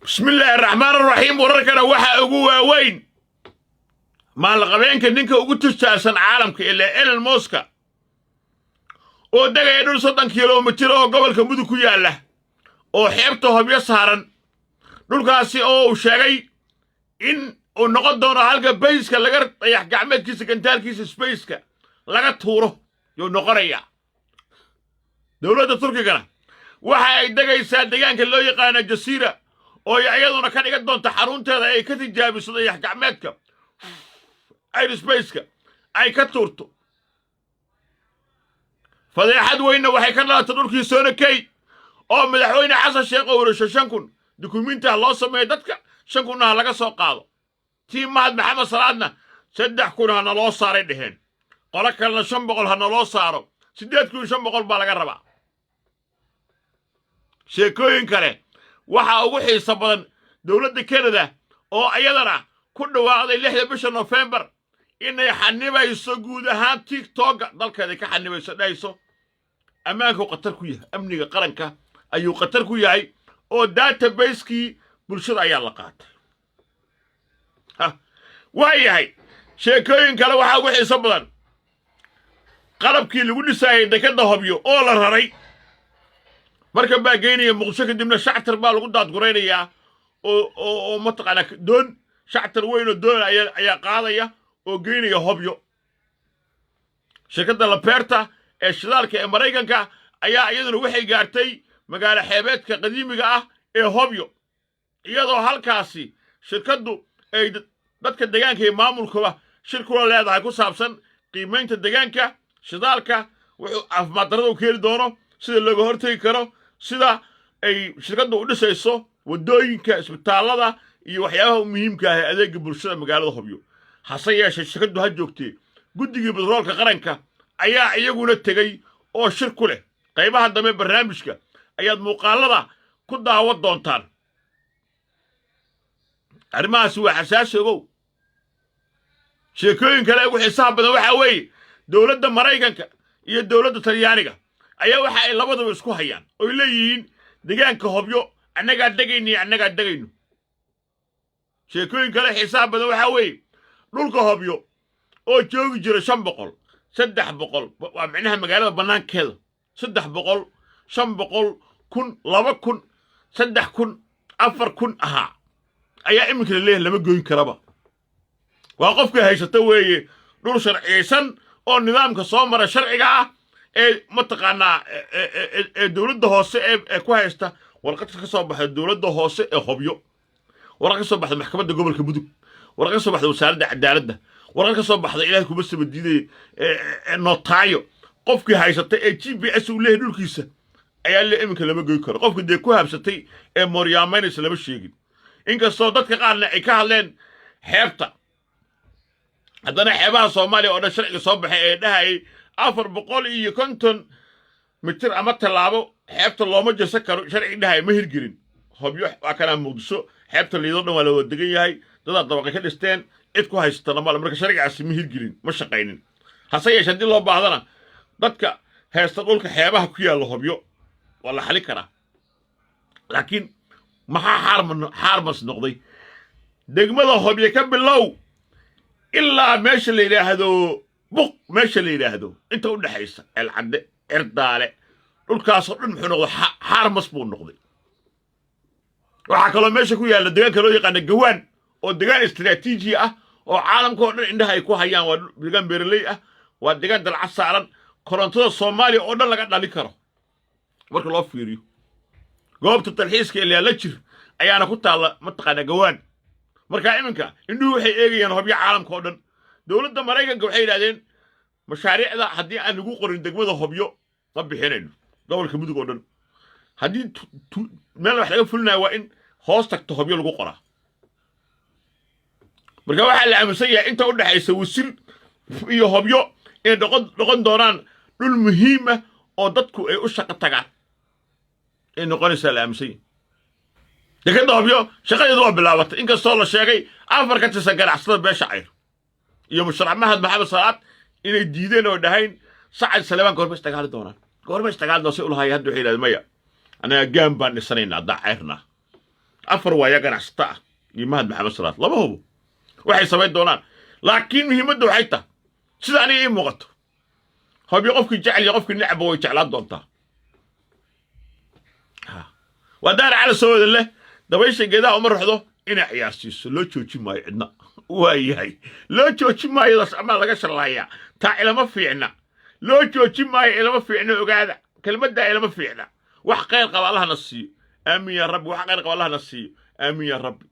بسم الله الرحمن الرحيم وركنا waxa ugu waaweyn maalqabeenka ninka ugu tirtirsan caalamka ilaa Elon Musk oo dagay dhul 30 kiiloomitir oo gobolka Mudug ku yaala oo xeebta Hobyo saaran dhulkaasi oo uu sheegay in uu noqon doono halka bayska laga dayax gacmeedkiisa gantaalkiisa spaceka laga tuuro iyo noqonaya dawladda Turkiga waxa ay dagaysaa deegaanka loo yaqaan Jasiira oo iyaduna ka dhigan doonta xarunteeda ay ka tijaabiso dayax gacmeedka aerospace-ka ay ka tuurto fadeexad weyna waxay ka dhalatay dhulkii Soonakey oo madaxweyne Xasan Sheekh oo warasho 5,000 dukumiinta loo sameeyay dadka 5,000 laga soo qaado tiimad Maxamed Salaadna 3,000 hana loo saaray dheheen qolo kalena 500 hana loo saaro 8,500 baa laga rabaa sheekooyin kale waxa ugu xiiso badan dawladda Canada oo ayadana ku dhawaaqday 6 bisha November inay xanibayso guud ahaan TikTok dalkeeda ka xanibayso dhayso amaanka qatar ku yahay amniga qaranka ayuu qatar ku yahay oo database-kii bulshada ayaa la qaatay waayahay sheekooyin kale waxa ugu xiiso badan qalabkii lagu dhisayay dekada Hobyo oo la raray marka baa geynaya Muqdisho kadibna shactar baa lagu daadgureynaya oo mataqaana doon shactar weyn oo doon ayaa qaadaya oo geynaya Hobyo shirkadda Laperta ee shidaalka ee Mareykanka ayaa iyaduna waxay gaartay magaalo xeebeedka qadiimiga ah ee Hobyo iyadoo halkaasi shirkaddu ay dadka deegaanka iyo maamulkooda shirkula leedahay ku saabsan qiimeynta deegaanka shidaalka wuxuu caafimaad darrada u keeni doono sida looga hortagi karo sida ay shirkaddu u dhisayso wadooyinka isbitaalada iyo waxyaabaha muhiimka ah ee adeegga bulshada magaalada Hobyo hase yeeshee shirkaddu ha joogtay guddigii batroolka qaranka ayaa iyaguna tegay oo shir ku leh qaybaha dambe barnaamijka ayaad muuqaalada ku daawan doontaan arrimahaasi waa xasaasi ogow sheekooyin kale ugu xiisaha badan waxa weeye dawladda Mareykanka iyo dawladda Talyaaniga ayaa waxa ay labadaba isku hayaan oo leeyihiin deegaanka Hobyo annaga dagayno sheekooyin kale xiisaha badan waxa weeye dhulka Hobyo oo joogi jira 500 300 waa macnaha magaalada banaankeeda 300 500 kun 2,000 3,000 4,000 aha ayaa iminka leeyahay lama gooyin karaba waa qofka haysata weeye dhul sharciyeysan oo nidaamka soo mara sharciga ah ee mataqaana ee dawladda hoose ee ku haysta warqad ka soo baxay dawladda hoose ee Hobyo warqad ka soo baxday maxkamadda gobolka Mudug warqad ka soo baxday wasaaradda cadaaladda warqad ka soo baxday ilaahay kuma sabadiiday nootaayo qofkii haysata ee GPS uu leeyahay dhulkiisa ayaa la iminka lama gooyin karo qofkii de ku habsatay ee Mooryaamaynaysa lama sheegin inkastoo dadka qaarna ay ka hadleen xeebta haddana xeebaha Soomaaliya oo dhan sharciga soo baxay ee dhahay 450 mitir ama talaabo xeebta looma jeesan karo sharci dhahay ma hirgelin Hobyo waa kana Muqdisho xeebta liido dhan waa la wada degan yahay dad dabaqay ka dhisteen cid ku haysta lama marka sharcigaasi ma hirgelin ma shaqaynin hase yeeshee hadii loo baahdana dadka haysta dhulka xeebaha ku yaala Hobyo waa la xali karaa laakiin maxaa xarmas noqday degmada Hobyo ka bilow ilaa meesha la yiraahdo buq meesha la yiraahdo inta u dhaxaysa Elcadde Erdaale dhulkaas oo dhan muxuu noqday xarmas buu noqday waxa kale meesha ku yaala deegaanka loo yaqaan Gawaan oo deegaan istiraatiiji ah oo caalamka oo dhan indhaha ay ku hayaan waa deegaan beeraley ah waa deegaan dalcad saaran korontada Soomaaliya oo dhan laga dhalin karo marka loo fiiriyo goobta talxiiska ee la jir ayaana ku taala mataqaana Gawaan marka iminka indhuhu waxay eegayaan Hobyo caalamka oo dhan dawladda Mareykanka waxay yiraahdeen mashaariicda haddii aan lagu qorin degmada Hobyo ma bixinayno gobolka Mudug oo dhan haddii meel wax laga fulinayo waa in hoos tagto Hobyo lagu qoraa marka waxa la aaminsan yahay inta u dhaxaysa wasil iyo Hobyo ee noqon doonaan dhul muhiim ah oo dadku ay u shaqo tagaan ee noqonaysa la aaminsan yahay dekada Hobyo shaqadeedu waa bilaabatay inkastoo la sheegay afar ka tirsan ganacsatada beesha cayr iyo musharax Maxamed Salaad inay diideen oo dhahayn Sacad Salebaan goorma istagaali doonaan goorma istagaali doonaan si uu lahaay hadda waxay yiraahdeen maya anaga gaan baan dhisanaynaa dacayrna afar waaya ganacsataa iyo mahad maxamed salaad laba hubo waxay samayn doonaan laakiin muhiimaddu waxay tahay sida aniga ii muuqato hobyo qofkii jecel iyo qofkii necba way jeclaan doontaa ودار على سواد الله دبيش كذا عمر حضو إنا عياسيس لو تشوفي ما عندنا وياي لو تشوفي ما يدرس أما لا قشر الله يا تعال ما في عنا لو تشوفي ما إلى ما في عنا وقاعدة كلمة دا إلى ما في عنا وحقيقة الله نصي آمين يا رب وحقيقة الله نصي آمين يا رب